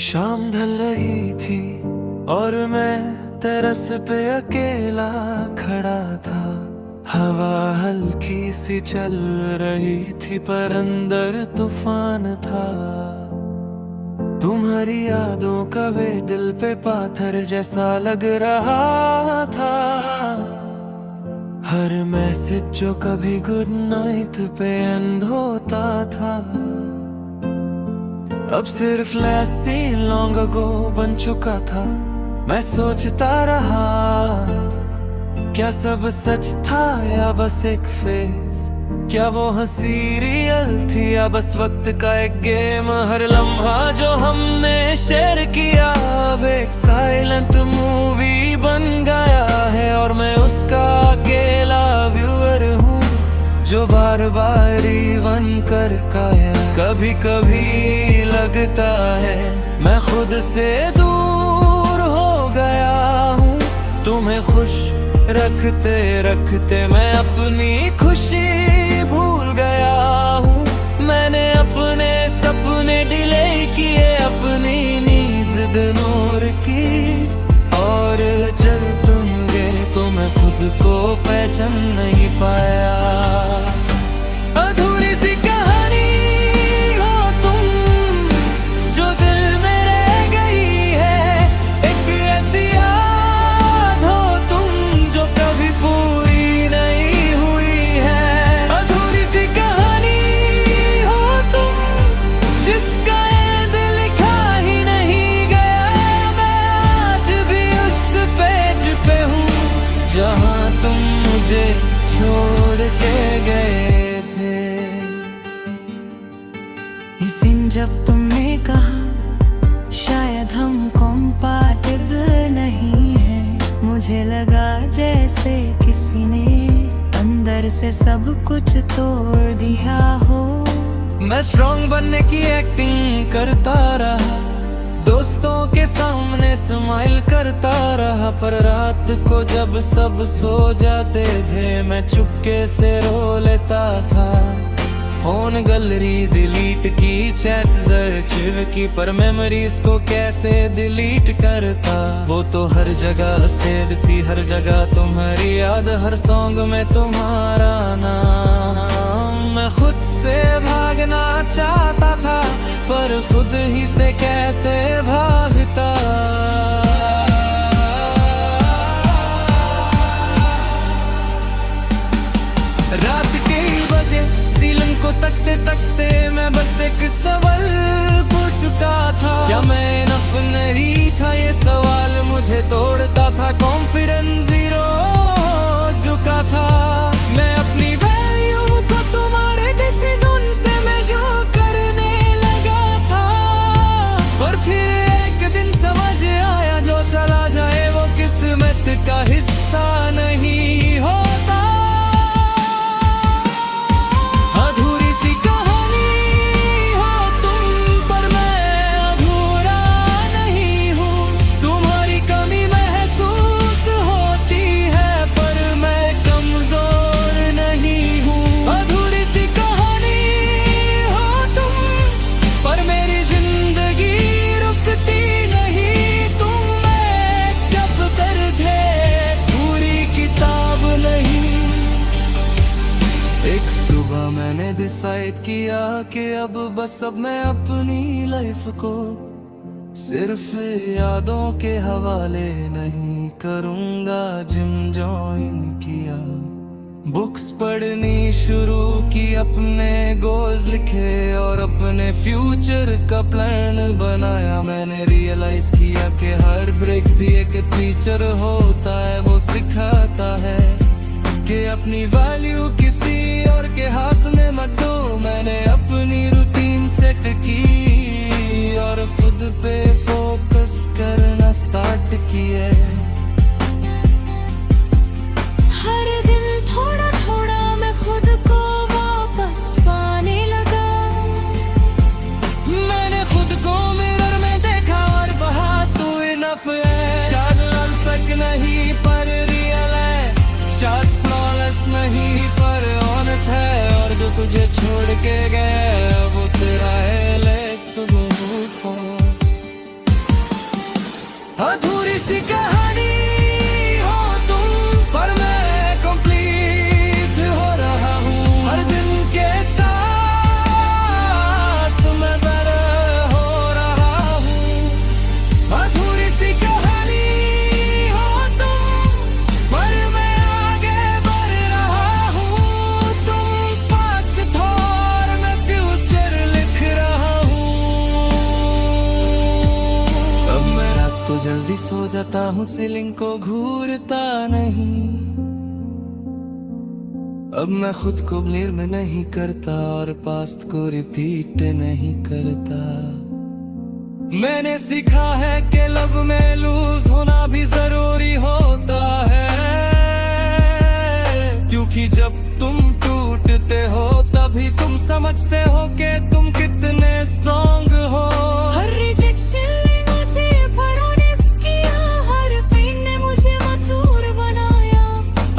शाम ढल रही थी और मैं टेरेस पे अकेला खड़ा था। हवा हल्की सी चल रही थी पर अंदर तूफान था। तुम्हारी यादों का वे दिल पे पाथर जैसा लग रहा था। हर मैसेज जो कभी गुड नाइट पे एंड होता था अब सिर्फ लैसी लॉन्ग अगो बन चुका था। मैं सोचता रहा क्या सब सच था या बस एक फेस। क्या वो हंसी रियल थी या बस वक्त का एक गेम। हर लम्हा जो हमने शेयर किया अब एक साइलेंट मूवी बन गया है और मैं उसका अकेला व्यूअर हूँ जो बार बार रिवन कर काया। कभी कभी लगता है मैं खुद से दूर हो गया हूँ। तुम्हें खुश रखते रखते मैं अपनी खुशी भूल गया हूँ। मैंने अपने सपने डिले किए, अपनी नींद इग्नोर की और जब तुम गए तो मैं खुद को पहचान नहीं पाया। अधूरी सी कहानी हो तुम जो दिल में रह गई है। एक ऐसी याद हो तुम जो कभी पूरी नहीं हुई है। अधूरी सी कहानी हो तुम जिसका एंड लिखा ही नहीं गया। मैं आज भी उस पेज पे हूँ जहाँ तुम मुझे छोड़ के गए थे। इस दिन जब तुमने कहा शायद हम कॉम्पैटिबल नहीं है, मुझे लगा जैसे किसी ने अंदर से सब कुछ तोड़ दिया हो। मैं स्ट्रॉन्ग बनने की एक्टिंग करता रहा, दोस्तों के सामने स्माइल करता रहा, पर रात को जब सब सो जाते थे मैं चुपके से रो लेता था। फोन गैलरी डिलीट की, चैट्स आर्चिव की, पर मेमोरीज को कैसे डिलीट करता। वो तो हर जगह सेव थी, हर जगह तुम्हारी याद, हर सॉन्ग में तुम्हारा नाम। मैं खुद से भागना चाहता था पर खुद ही से कैसे भागता। रात के बजे सीलिंग को तकते तकते मैं बस एक सवाल पूछ चुका था। क्या मैं इनफ नहीं था, ये सवाल मुझे तोड़ता था। कॉन्फिडेंस जीरो हो चुका था। मैं अपनी वैल्यू को तुम्हारे डिसीजन से मेजर करने लगा था, पर फिर एक दिन समझ आया जो चला जाए वो किस्मत का हिस्सा नहीं होता। अधूरी सी कहानी हो तुम पर मैं अधूरा नहीं हूँ। तुम्हारी कमी महसूस होती है पर मैं कमजोर नहीं हूँ। अधूरी सी कहानी हो तुम पर मेरी जिंदगी रुकती नहीं। तुम मैं जब कर दे पूरी किताब नहीं। एक सुबह मैंने डिसाइड किया कि अब मैं अपनी लाइफ को सिर्फ यादों के हवाले नहीं करूँगा। जिम जॉइन किया, बुक्स पढ़नी शुरू की, अपने गोल्स लिखे और अपने फ्यूचर का प्लान बनाया। मैंने रियलाइज किया कि हर ब्रेक भी एक टीचर होता है, वो सिखाता है कि अपनी वैल्यू किसी और के हाथ में मत दो। मैंने अपनी रूटीन सेट की और खुद पे फोकस करना स्टार्ट किया। हर दिन थोड़ा थोड़ा मैं खुद को वापस पाने लगा। मैंने खुद को मिरर में देखा और कहा तू इनफ है। शायद परफेक्ट नहीं पर रियल है, शायद फ्लॉलेस नहीं पर ऑनेस्ट है। और जो तुझे छोड़ के गया वो तेरा है लेस। अधूरी सी कहानी हो तुम, पर मैं कंप्लीट हो रहा हूँ। हर दिन के साथ मैं better हो रहा हूँ। अधूरी सी कहानी हो तुम, पर मैं आगे बढ़ रहा हूँ। तुम पास थो और मैं फ्यूचर लिख रहा हूँ। अब मैं रात को जल्दी सो जाता हूँ, सीलिंग को घूरता नहीं। अब मैं खुद को ब्लेम में नहीं करता और पास्ट को रिपीट नहीं करता। मैंने सीखा है कि लव में लूज होना भी जरूरी होता है, क्योंकि जब तुम टूटते हो तभी तुम समझते हो कि तुम कितने स्ट्रॉन्ग हो। हर रिजेक्शन ने मुझे फरोनेस किया, हर पेन ने मुझे मजबूर बनाया।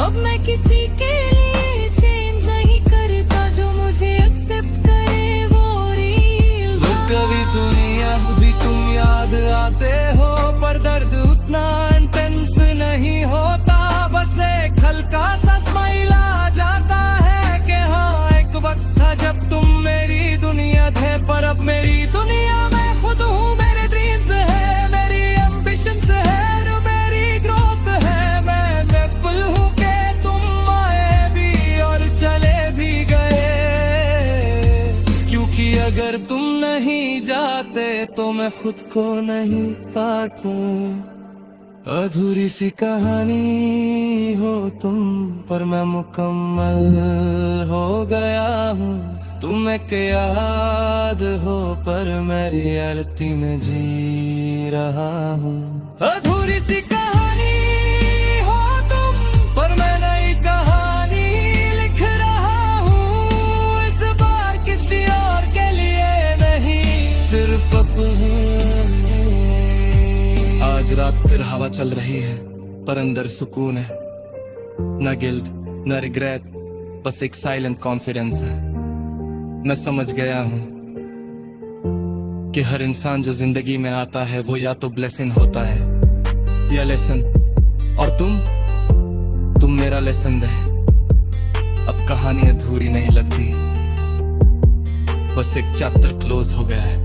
अब मैं किसी के लिए चेंज नहीं करता, जो मुझे एक्सेप्ट करे वो real वो कभी दुनिया भी तुम याद आते हो, पर दर्द उतना इंटेंस नहीं होता। बस एक हल्का सा स्माइल आ जाता है कि हाँ एक वक्त था जब तुम मेरी दुनिया थे, पर अब मेरी दुनिया मैं खुद हूँ। मेरे ड्रीम्स है, मेरी एम्बिशंस है, और मेरी ग्रोथ है। मैं thankful हूँ कि तुम आए भी और चले भी गए, क्योंकि अगर तुम नहीं जाते तो मैं खुद को नहीं पाता। अधूरी सी कहानी हो तुम, पर मैं मुकम्मल हो गया हूँ। तुम एक याद हो, पर मैं रियलिटी में जी रहा हूँ। अधूरी सी कहानी हो तुम, पर मैं नई कहानी लिख रहा हूँ। इस बार किसी और के लिए नहीं, सिर्फ अपने। आज रात फिर हवा चल रही है, पर अंदर सुकून है। न गिल्ट न रिग्रेट, बस एक साइलेंट कॉन्फिडेंस है। मैं समझ गया हूँ कि हर इंसान जो जिंदगी में आता है वो या तो ब्लेसिंग होता है या लेसन, और तुम मेरा लेसन है। अब कहानी अधूरी नहीं लगती, बस एक चैप्टर क्लोज हो गया है।